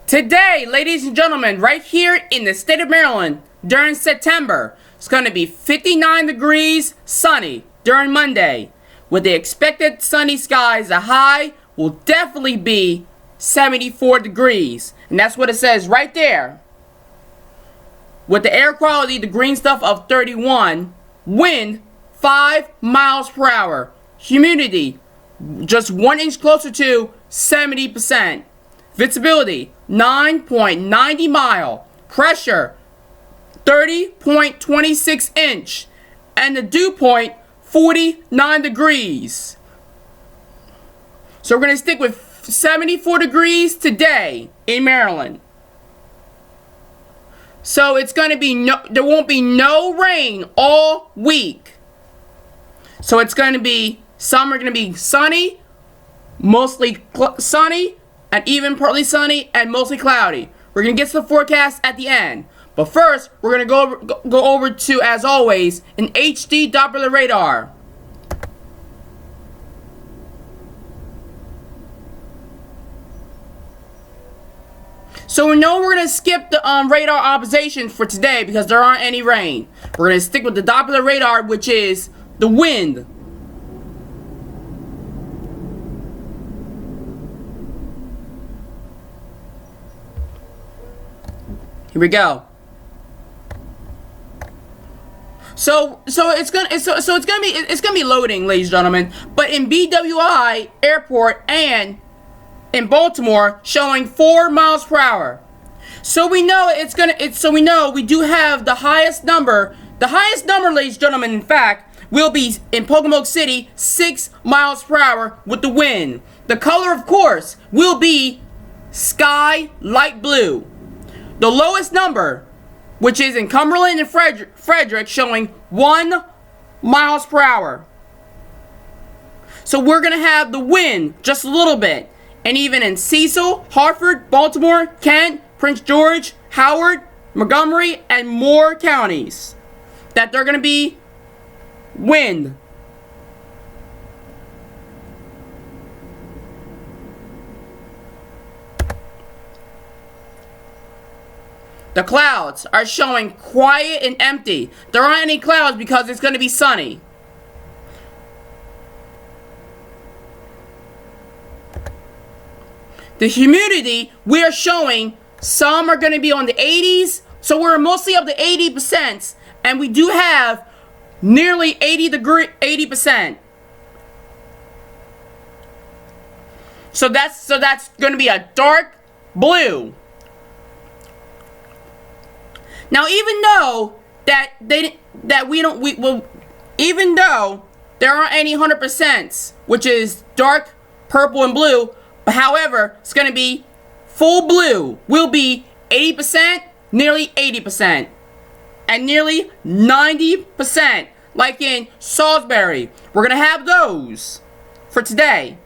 Today, ladies and gentlemen, right here in the state of Maryland, during September, it's going to be 59 degrees, sunny during Monday. With the expected sunny skies, the high will definitely be 74 degrees. And that's what it says right there. With the air quality, the green stuff of 31, wind 5 miles per hour, humidity just 1 inch closer to 70%, visibility 9.90 mile, pressure 30.26 inch, and the dew point 49 degrees. So we're going to stick with 74 degrees today in Maryland. So it's going to be there won't be no rain all week. So it's going to be, some are going to be sunny, mostly sunny, and even partly sunny and mostly cloudy. We're going to get to the forecast at the end. But first, we're going to go over to, as always, an HD Doppler radar. So we know we're going to skip the radar observations for today because there aren't any rain. We're going to stick with the Doppler radar, which is the wind. Here we go. So it's gonna be loading, ladies and gentlemen. But in BWI Airport and in Baltimore, showing 4 miles per hour. So we know we know we do have the highest number. The highest number, ladies and gentlemen, in fact, will be in Pocomoke City, 6 miles per hour with the wind. The color, of course, will be sky light blue. The lowest number, which is in Cumberland and Frederick, showing 1 miles per hour. So we're going to have the wind just a little bit. And even in Cecil, Hartford, Baltimore, Kent, Prince George, Howard, Montgomery, and more counties, that they're going to be wind. The clouds are showing quiet and empty. There aren't any clouds because it's going to be sunny. The humidity, we are showing some are going to be on the 80s. So we're mostly up to 80%. And we do have nearly 80%. So that's going to be a dark blue. Now, even though even though there aren't any 100%, which is dark purple and blue, but however, it's going to be full blue will be 80%, nearly 80%, and nearly 90%, like in Salisbury. We're going to have those for today.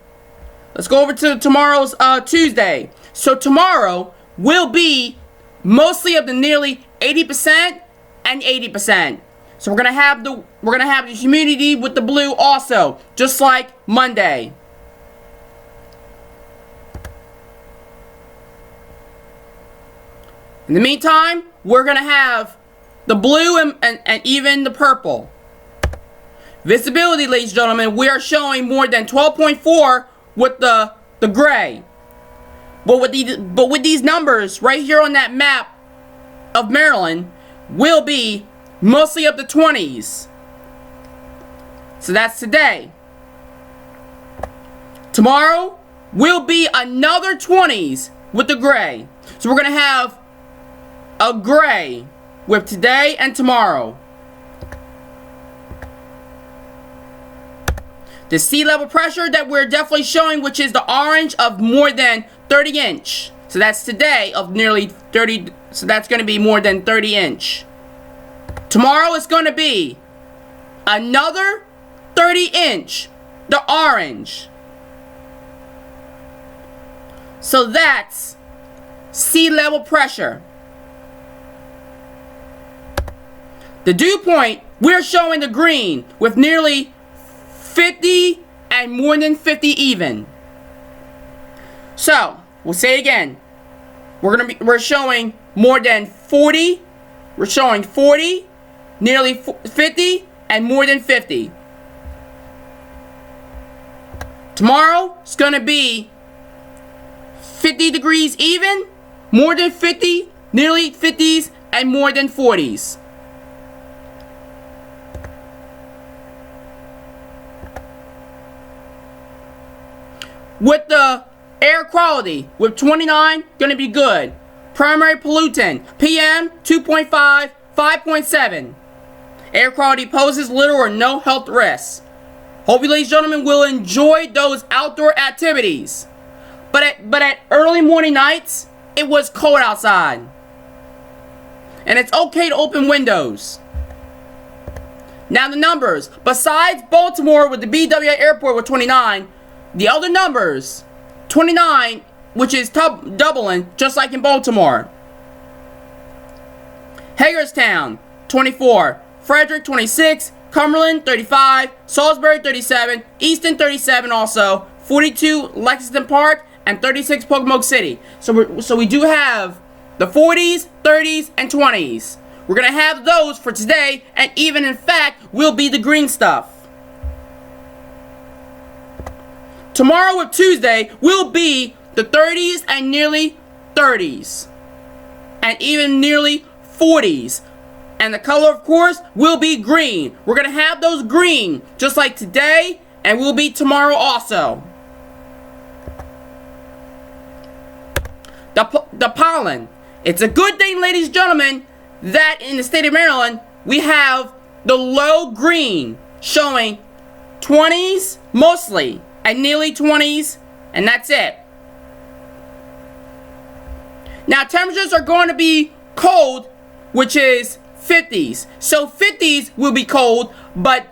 Let's go over to tomorrow's Tuesday. So tomorrow will be mostly of the nearly 80% and 80%. So we're gonna have the humidity with the blue also, just like Monday. In the meantime, we're gonna have the blue and even the purple. Visibility, ladies and gentlemen, we are showing more than 12.4 with the gray. But with these numbers right here on that map of Maryland will be mostly up to 20s. So that's today. Tomorrow will be another 20s with the gray. So we're going to have a gray with today and tomorrow. The sea level pressure that we're definitely showing, which is the orange of more than 30 inch. So that's today of nearly 30. So that's going to be more than 30 inch. Tomorrow is going to be another 30 inch, the orange. So that's sea level pressure. The dew point, we're showing the green with nearly 50 and more than 50 even. So, we'll say again. We're showing more than 40. We're showing 40, nearly 50, and more than 50. Tomorrow it's gonna be 50 degrees even, more than 50, nearly 50s, and more than 40s. With the air quality, with 29, gonna be good. Primary pollutant, PM 2.5, 5.7. Air quality poses little or no health risks. Hope you ladies and gentlemen will enjoy those outdoor activities. But at early morning nights, it was cold outside. And it's okay to open windows. Now the numbers. Besides Baltimore with the BWI airport with 29, the other numbers, 29, which is doubling, just like in Baltimore. Hagerstown, 24. Frederick, 26. Cumberland, 35. Salisbury, 37. Easton, 37 also. 42, Lexington Park, and 36, Pocomoke City. So we do have the 40s, 30s, and 20s. We're going to have those for today, and even in fact, will be the green stuff. Tomorrow with Tuesday will be the 30s and nearly 30s. And even nearly 40s. And the color, of course, will be green. We're going to have those green, just like today, and will be tomorrow also. The pollen. It's a good thing, ladies and gentlemen, that in the state of Maryland, we have the low green showing 20s mostly, and nearly 20s, and that's it. Now temperatures are going to be cold, which is 50s. So 50s will be cold, but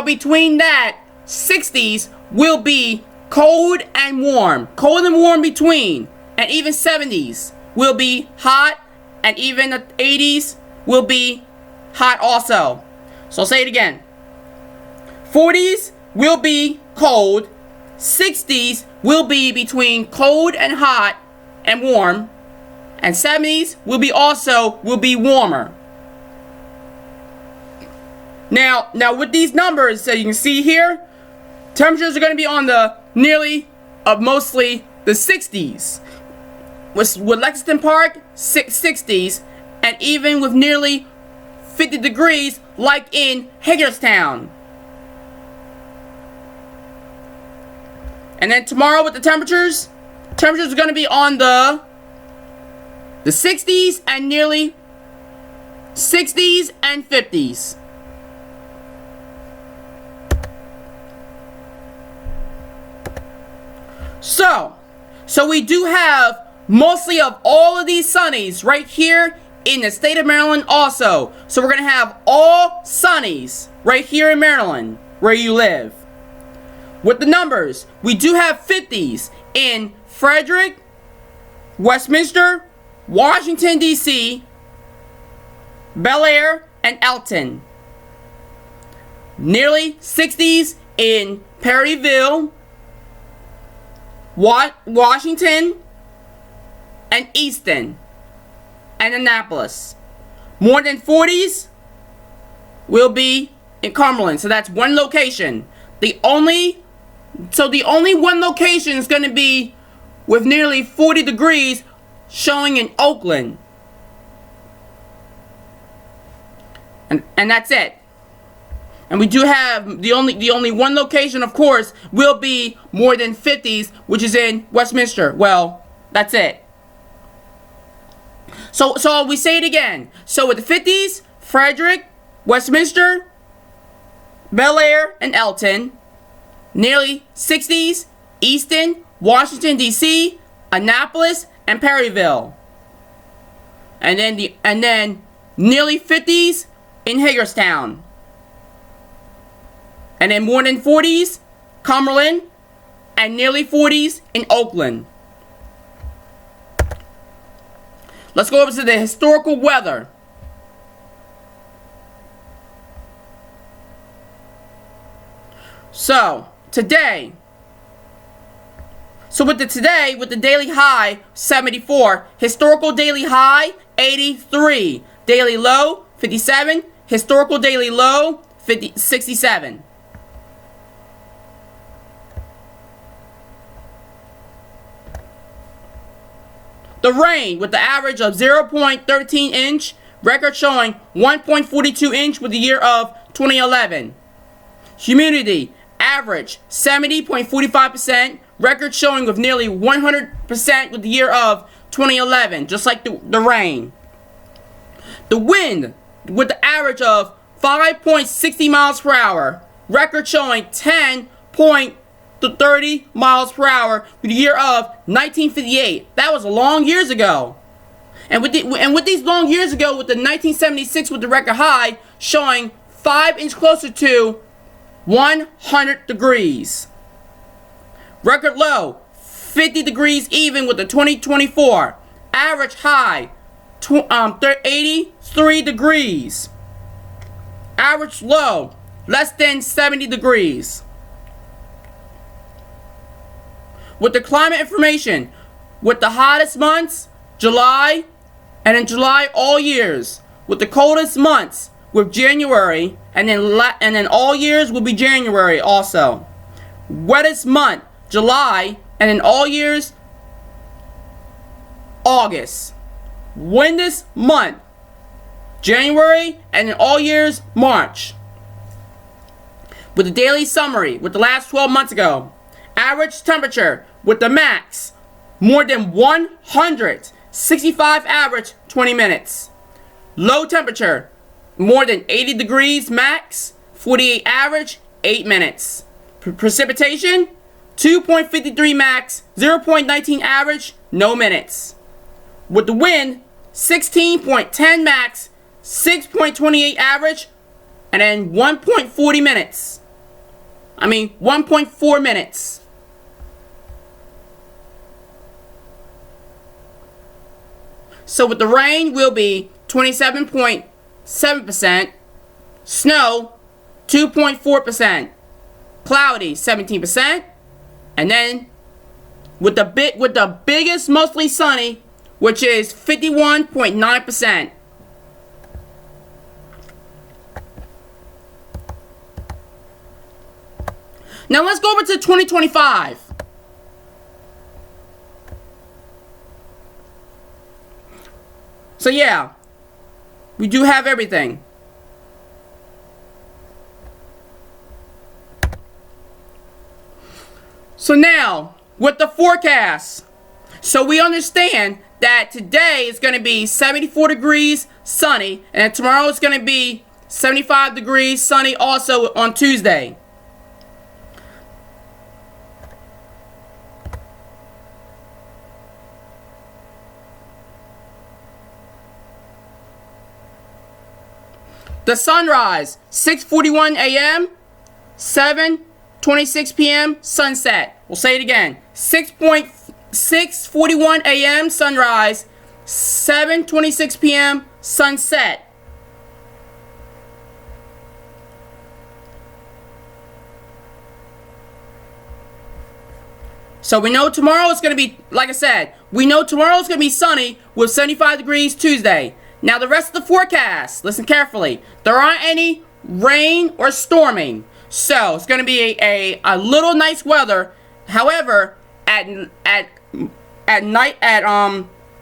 between that, 60s will be cold and warm. Cold and warm between. And even 70s will be hot, and even the 80s will be hot also. So I'll say it again. 40s will be cold. 60s will be between cold and hot and warm. And 70s will be warmer. Now with these numbers, so you can see here, temperatures are going to be on the mostly the 60s. With Lexington Park, 60s, and even with nearly 50 degrees like in Hagerstown. And then tomorrow with the temperatures are going to be on the 60s and nearly 60s and 50s. So we do have mostly of all of these sunnies right here in the state of Maryland also. So we're going to have all sunnies right here in Maryland where you live. With the numbers, we do have 50s in Frederick, Westminster, Washington, D.C., Bel Air, and Elton. Nearly 60s in Perryville, Washington, and Easton, and Annapolis. More than 40s will be in Cumberland. So that's one location. The only one location is going to be with nearly 40 degrees showing in Oakland. And that's it. And we do have the only one location, of course, will be more than 50s, which is in Westminster. Well, that's it. So we say it again. So with the 50s, Frederick, Westminster, Bel Air, and Elton. Nearly 60s, Easton, Washington, D.C., Annapolis, and Perryville. And then nearly 50s in Hagerstown. And then more than 40s, Cumberland, and nearly 40s in Oakland. Let's go over to the historical weather. So, today, So with the daily high 74, historical daily high 83, daily low 57, historical daily low 67. The rain with the average of 0.13 inch, record showing 1.42 inch with the year of 2011. Humidity average 70.45%, record showing with nearly 100% with the year of 2011, just like the rain. The wind with the average of 5.60 miles per hour, record showing 10.30 miles per hour with the year of 1958. That was long years ago. And with these long years ago, with the 1976 with the record high showing 5 inches closer to 100 degrees. Record low 50 degrees even with the 2024. Average high 83 degrees. Average low less than 70 degrees. With the climate information, with the hottest months, July, and in July all years. With the coldest months, with January, and then all years will be January also. Wettest month, July, and in all years, August. Windiest month, January, and in all years, March. With the daily summary, with the last 12 months ago. Average temperature, with the max, more than 100, 65 average, 20 minutes. Low temperature, more than 80 degrees max, 48 average, 8 minutes. Precipitation, 2.53 max, 0.19 average, no minutes. With the wind, 16.10 max, 6.28 average, and then 1.40 minutes. 1.4 minutes. So with the rain will be 27.7%, snow 2.4%, cloudy 17%, and then with the biggest mostly sunny, which is 51.9%. Now let's go over to 2025. So yeah, we do have everything. So now, with the forecast, so we understand that today is going to be 74 degrees sunny, and tomorrow is going to be 75 degrees sunny also on Tuesday. The sunrise, 6:41 a.m., 7:26 p.m., sunset. We'll say it again. 6:41 a.m. sunrise, 7:26 p.m. sunset. So we know tomorrow is going to be, like I said, we know tomorrow is going to be sunny with 75 degrees Tuesday. Now the rest of the forecast, listen carefully. There aren't any rain or storming. So it's going to be a little nice weather. However, at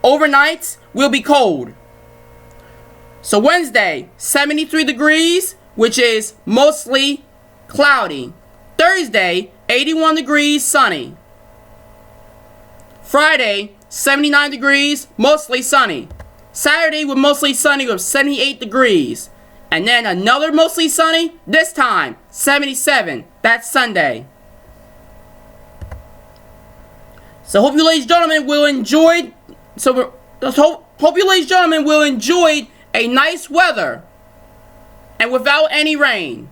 overnights will be cold. So Wednesday, 73 degrees, which is mostly cloudy. Thursday, 81 degrees, sunny. Friday, 79 degrees, mostly sunny. Saturday with mostly sunny with 78 degrees. And then another mostly sunny, this time 77. That's Sunday. So hope you ladies and gentlemen will enjoy hope you ladies and gentlemen will enjoy a nice weather and without any rain.